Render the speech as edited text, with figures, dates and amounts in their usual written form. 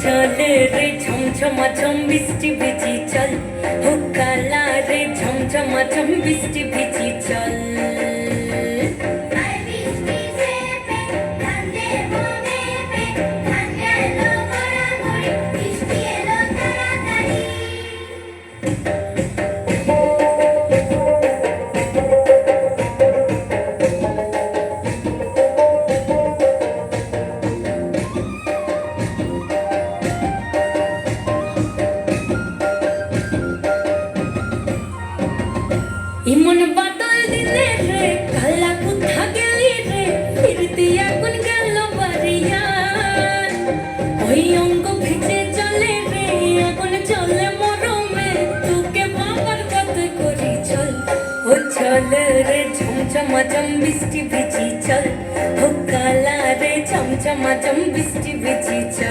চল রে ঝমঝমাঝম বৃষ্টি ভিজি চল, ও কালা রে ঝমঝমাঝম বৃষ্টি ভিজি চল। ইমন বাদল দিলে রে কালা কোথা গেলি রে, ফিরতি আগুন গেল বাড়িয়া। ওই অঙ্গ ভিজে চলে রে আগুন চলে মরমে, তোকে বাবার কত করি চল। ও চল রে ঝমঝমাঝম বৃষ্টি ভিজি চল, ও কালা রে ঝমঝমাঝম বৃষ্টি ভিজি চল।